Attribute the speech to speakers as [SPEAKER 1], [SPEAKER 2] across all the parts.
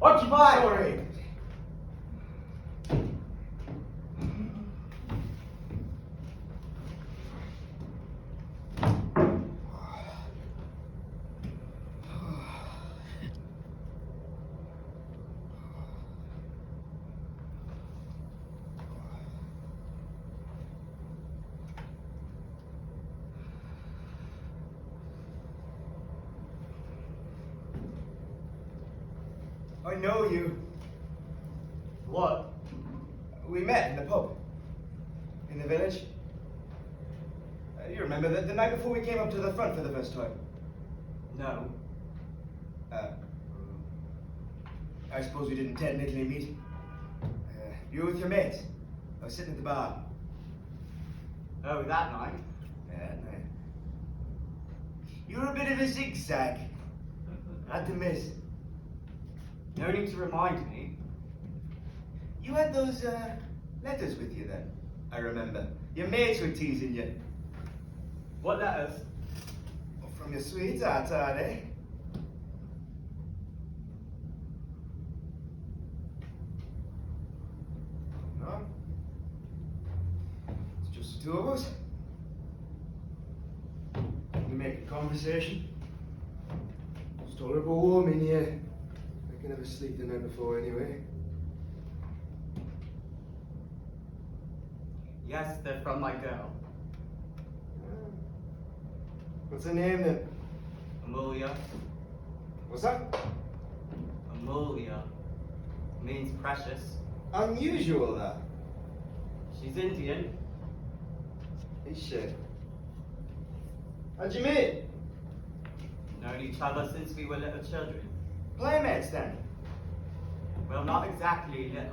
[SPEAKER 1] Occupy! Sorry. I know you.
[SPEAKER 2] What?
[SPEAKER 1] We met in the pub. In the village. You remember the night before we came up to the front for the first time?
[SPEAKER 2] No.
[SPEAKER 1] I suppose we didn't technically meet. You were with your mates. I was sitting at the bar.
[SPEAKER 2] Oh, that night?
[SPEAKER 1] Yeah, that night. You were a bit of a zigzag. Had to miss.
[SPEAKER 2] No need to remind me.
[SPEAKER 1] You had those letters with you then, I remember. Your mates were teasing you.
[SPEAKER 2] What letters?
[SPEAKER 1] Oh, from your sweetheart, are they? No? It's just the two of us. We make a conversation. Just tolerable warm in here. I can never sleep the night before anyway.
[SPEAKER 2] Yes, they're from my girl.
[SPEAKER 1] What's her name then?
[SPEAKER 2] Amelia.
[SPEAKER 1] What's that?
[SPEAKER 2] Amelia. Means precious.
[SPEAKER 1] Unusual, that.
[SPEAKER 2] She's Indian.
[SPEAKER 1] Hey, shit. How'd you meet?
[SPEAKER 2] Known each other since we were little children.
[SPEAKER 1] Playmates then?
[SPEAKER 2] Well, not exactly little.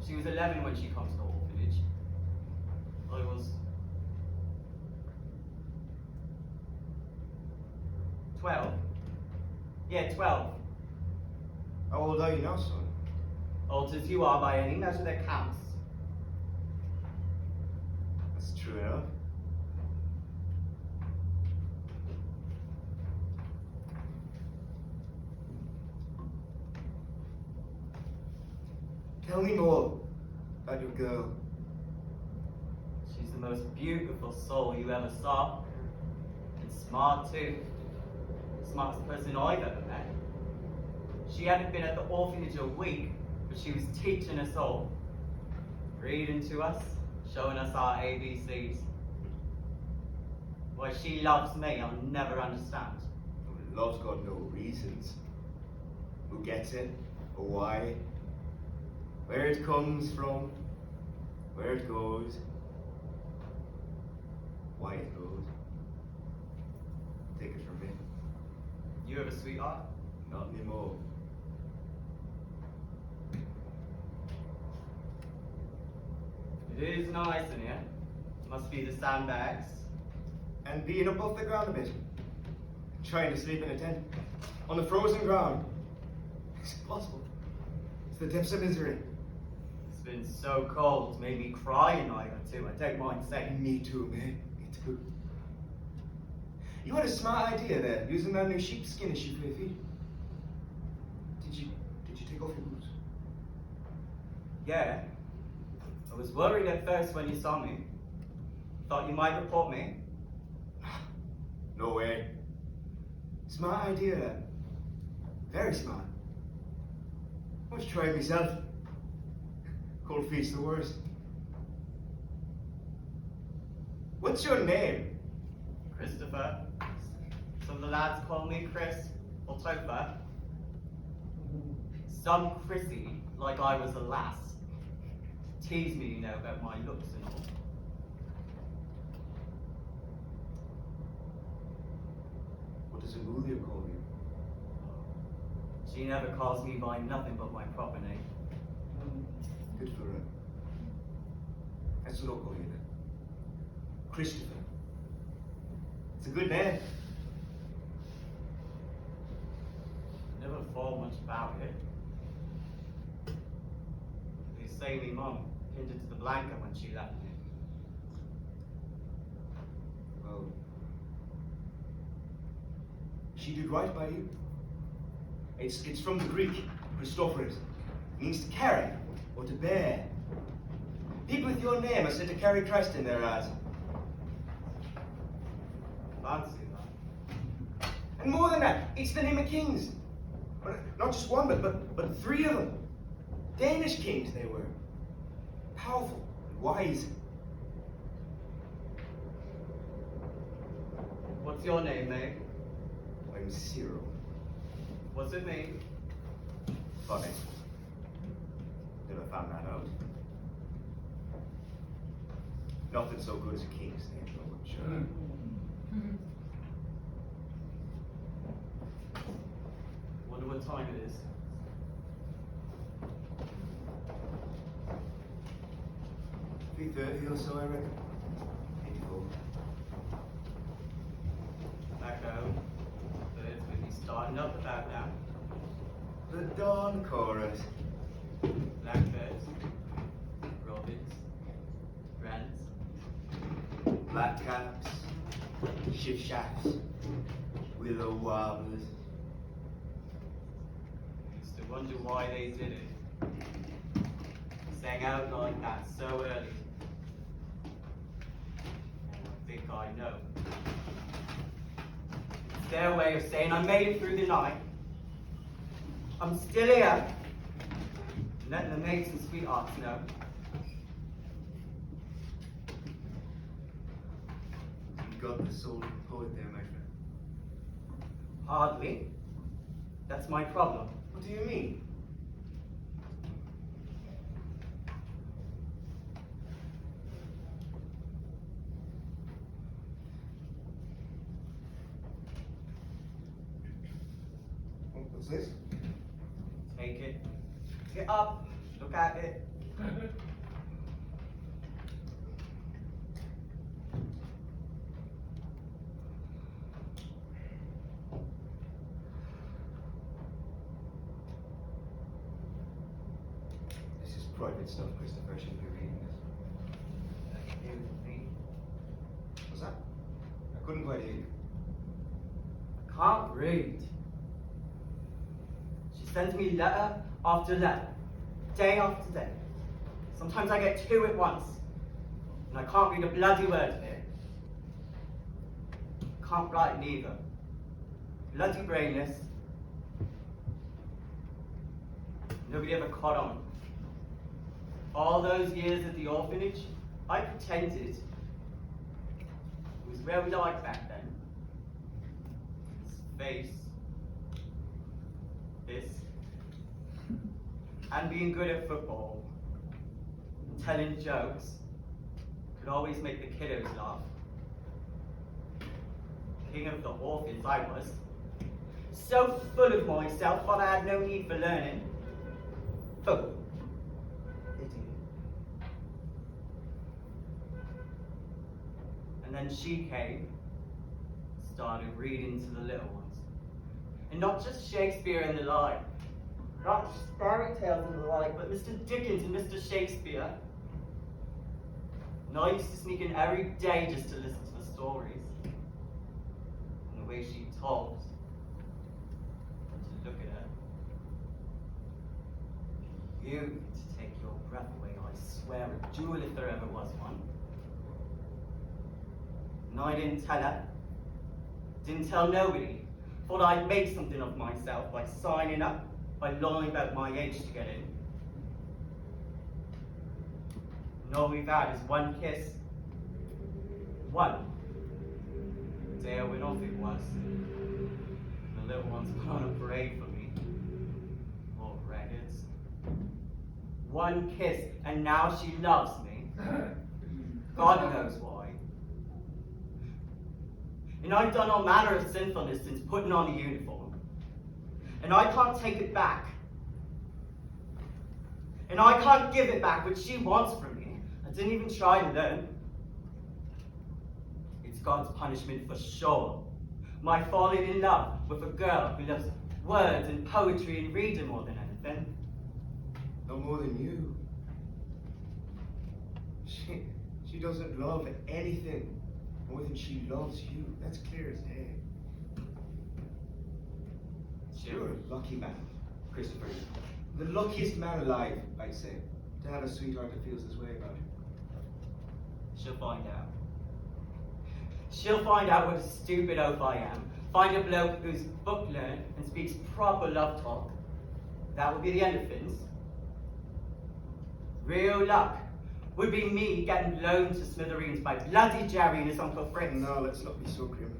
[SPEAKER 2] She was 11 when she came to the orphanage. I was 12. Yeah, 12.
[SPEAKER 1] How old are you now, son?
[SPEAKER 2] Old as you are by any measure that counts.
[SPEAKER 1] That's true enough. Tell me more about your girl.
[SPEAKER 2] She's the most beautiful soul you ever saw. And smart too. Smartest person I've ever met. She hadn't been at the orphanage a week, but she was teaching us all. Reading to us, showing us our ABCs. Why she loves me, I'll never understand.
[SPEAKER 1] Love's got no reasons. Who gets it? Or why? Where it comes from? Where it goes? Why it goes? Take it from me.
[SPEAKER 2] You have a sweetheart?
[SPEAKER 1] Not anymore.
[SPEAKER 2] It is nice in here. Must be the sandbags.
[SPEAKER 1] And being up off the ground a bit. Trying to sleep in a tent. On the frozen ground. It's impossible. It's the depths of misery.
[SPEAKER 2] It's been so cold, it's made me cry a night or two, I don't mind saying.
[SPEAKER 1] Me too, man. Me too. You had a smart idea there, using that new sheepskin issue for your feet. Did you take off your boots?
[SPEAKER 2] Yeah. I was worried at first when you saw me. Thought you might report me.
[SPEAKER 1] No way. Smart idea, then. Very smart. Once tried myself. Cold feet's the worst. What's your name?
[SPEAKER 2] Christopher. Some of the lads call me Chris or Topher. Some Chrissy, like I was a lass. Tease me, you know, about my looks and all.
[SPEAKER 1] does Amelia call you?
[SPEAKER 2] She never calls me by nothing but my proper name.
[SPEAKER 1] Good for her. That's what I'll call you then. Christopher. It's a good name.
[SPEAKER 2] Never thought much about it. They say me mum pinned it to the blanket when she left me.
[SPEAKER 1] Well, she did right by you. It's from the Greek, Christopheros. It means to carry or to bear. People with your name are said to carry Christ in their eyes.
[SPEAKER 2] Fancy that.
[SPEAKER 1] And more than that, it's the name of kings. But not just one, but three of them. Danish kings they were. Powerful and wise.
[SPEAKER 2] What's your name, mate?
[SPEAKER 1] I'm Cyril.
[SPEAKER 2] What's it mean?
[SPEAKER 1] Funny. Never found that out. Nothing so good as a king's name, though, I'm sure.
[SPEAKER 2] Wonder what time it is.
[SPEAKER 1] $3:30 or so, I reckon. 84.
[SPEAKER 2] Back home. Birds will be starting up about now.
[SPEAKER 1] The Dawn Chorus.
[SPEAKER 2] Blackbirds, robins, wrens.
[SPEAKER 1] Blackcaps, shifshafts, willow warblers.
[SPEAKER 2] Used to wonder why they did it. Sang out like that so early. And I think I know. It's their way of saying I made it through the night. I'm still here. And letting the mates and sweethearts know.
[SPEAKER 1] You got the soul of a poet there, my friend.
[SPEAKER 2] Hardly. That's my problem.
[SPEAKER 1] What do you mean? What's this?
[SPEAKER 2] Take it. Get up. Look at it.
[SPEAKER 1] This is private stuff, Christopher. I shouldn't be reading this.
[SPEAKER 2] Excuse me.
[SPEAKER 1] What's that? I couldn't quite hear you.
[SPEAKER 2] Can't read. She sends me letter after letter, day after day. Sometimes I get two at once, and I can't read a bloody word of it. Can't write neither. Bloody brainless. Nobody ever caught on. All those years at the orphanage, I pretended. It was where we liked back then. His face. This. And being good at football. And telling jokes. Could always make the kiddos laugh. King of the orphans I was. So full of myself, thought I had no need for learning. Full. And then she came, started reading to the little ones. And not just Shakespeare and the like, not just fairy tales and the like, but Mr. Dickens and Mr. Shakespeare. And I used to sneak in every day just to listen to the stories. And the way she talked. And to look at her. You to take your breath away, I swear, a jewel if there ever was one. And I didn't tell her. Didn't tell nobody. Thought I'd make something of myself by signing up, by lying about my age to get in. And all we've had is one kiss. One. The day I went off it was. The little ones put on a parade for me. All raggeds. One kiss, and now she loves me. God knows why. And I've done all manner of sinfulness since putting on the uniform. And I can't take it back. And I can't give it back what she wants from me. I didn't even try to learn. It's God's punishment for sure. My falling in love with a girl who loves words and poetry and reading more than anything.
[SPEAKER 1] No more than you. She doesn't love anything more than she loves you. That's clear as day. You're a lucky man, Christopher. The luckiest man alive, I'd say, to have a sweetheart that feels this way about her.
[SPEAKER 2] She'll find out. She'll find out what a stupid oaf I am. Find a bloke who's book learned and speaks proper love talk. That would be the end of things. Real luck would be me getting blown to smithereens by bloody Jerry and his Uncle Fritz.
[SPEAKER 1] No, let's not be so grim.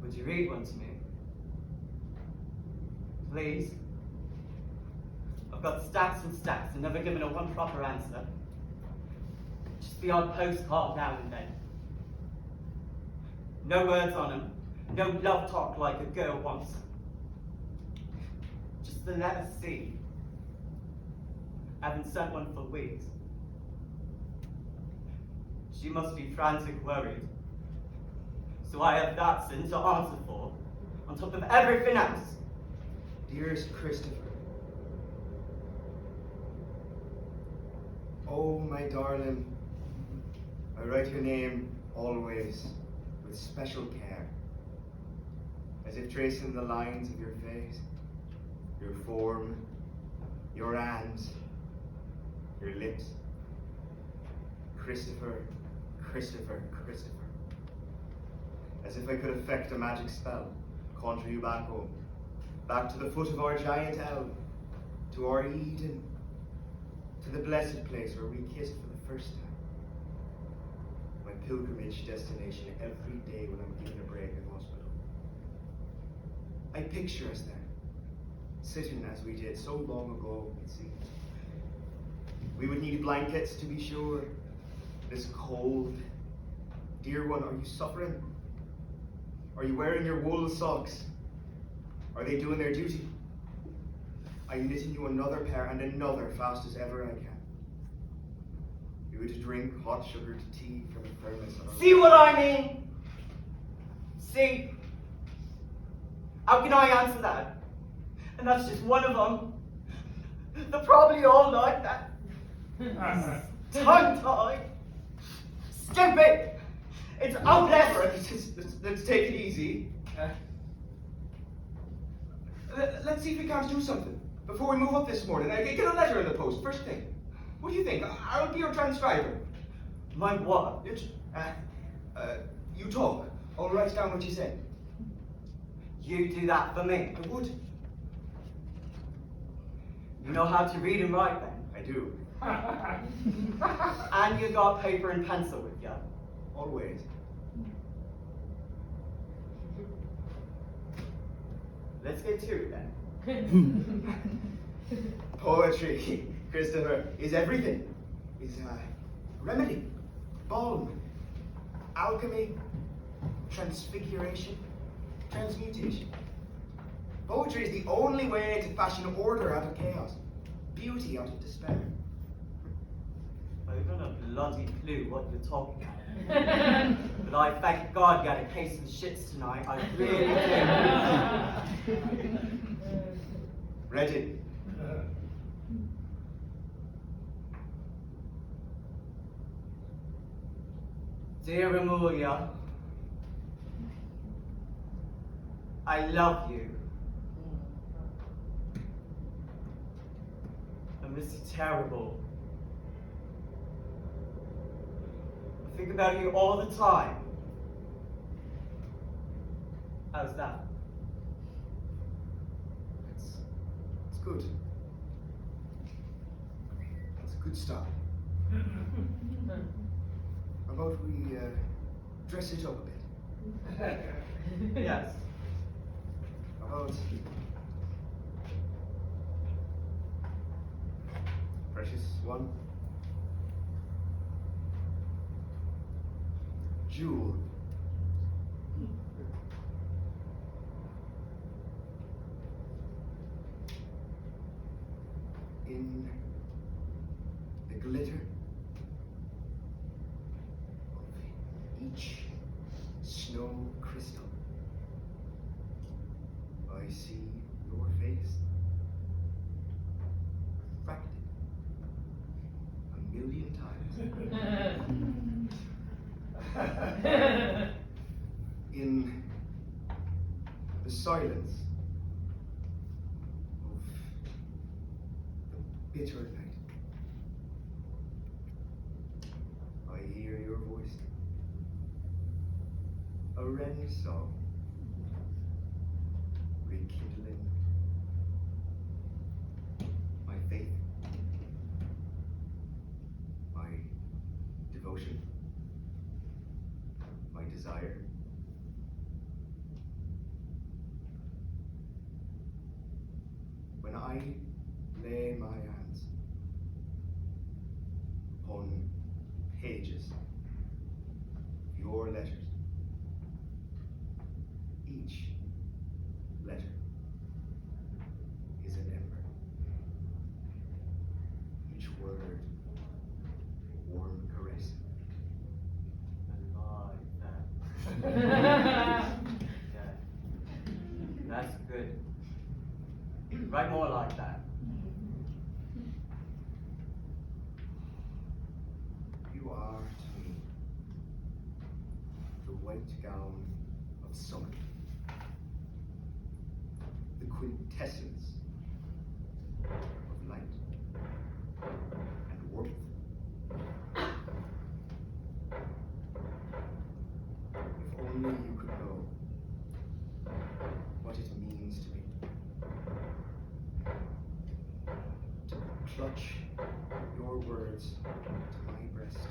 [SPEAKER 2] Would you read one to me? Please? I've got stacks and stacks and never given her one proper answer. Just the odd postcard now and then. No words on them. No love talk like a girl wants. Just the letter C. Haven't sent one for weeks. She must be frantic worried. So I have that sin to answer for, on top of everything else.
[SPEAKER 1] Dearest Christopher. Oh, my darling. I write your name always with special care, as if tracing the lines of your face, your form, your hands, your lips. Christopher, Christopher, Christopher. As if I could effect a magic spell, conjure you back home, back to the foot of our giant elm, to our Eden, to the blessed place where we kissed for the first time. My pilgrimage destination every day when I'm given a break in hospital. I picture us there, sitting as we did so long ago, it seems. We would need blankets to be sure. This cold. Dear one, are you suffering? Are you wearing your wool socks? Are they doing their duty? I'm knitting you another pair and another fast as ever I can. You would drink hot sugared tea from a thermos.
[SPEAKER 2] See what I mean? See? How can I answer that? And that's just one of them. They're probably all like that. Tongue-tied. Stupid. It's hopeless.
[SPEAKER 1] Let's take it easy. Let's see if we can't do something before we move up this morning. Get a letter in the post, first thing. What do you think? I'll be your transcriber.
[SPEAKER 2] My what?
[SPEAKER 1] You talk. I'll write down what you said.
[SPEAKER 2] You do that for me.
[SPEAKER 1] I would.
[SPEAKER 2] You know how to read and write then?
[SPEAKER 1] I do.
[SPEAKER 2] And you got paper and pencil with you?
[SPEAKER 1] Always.
[SPEAKER 2] Let's get to it then.
[SPEAKER 1] Poetry, Christopher, is everything. Is remedy, balm, alchemy, transfiguration, transmutation. Poetry is the only way to fashion order out of chaos, beauty out of despair.
[SPEAKER 2] I don't have a bloody clue what you're talking about. But I thank God you had a case of shits tonight. I really do.
[SPEAKER 1] Read it.
[SPEAKER 2] Dear Amelia, I love you. I miss you terrible. I think about you all the time. How's that?
[SPEAKER 1] It's good. That's a good start. How about we dress it up a bit?
[SPEAKER 2] Yes.
[SPEAKER 1] How about one. Jewel. In the glitter of each snow crystal, I see your face, refracted a million times. In the silence of the bitter night, I hear your voice, a wren song, rekindling my faith, my devotion, my desire. When I lay my hands upon pages of your letters, each letter is an ember, each word a warm caress.
[SPEAKER 2] I like that. Yeah. That's good. Write more like that.
[SPEAKER 1] You are to me the white gown of summer, the quintessence of light and warmth. If only you could know what it means to me to clutch your words to my breast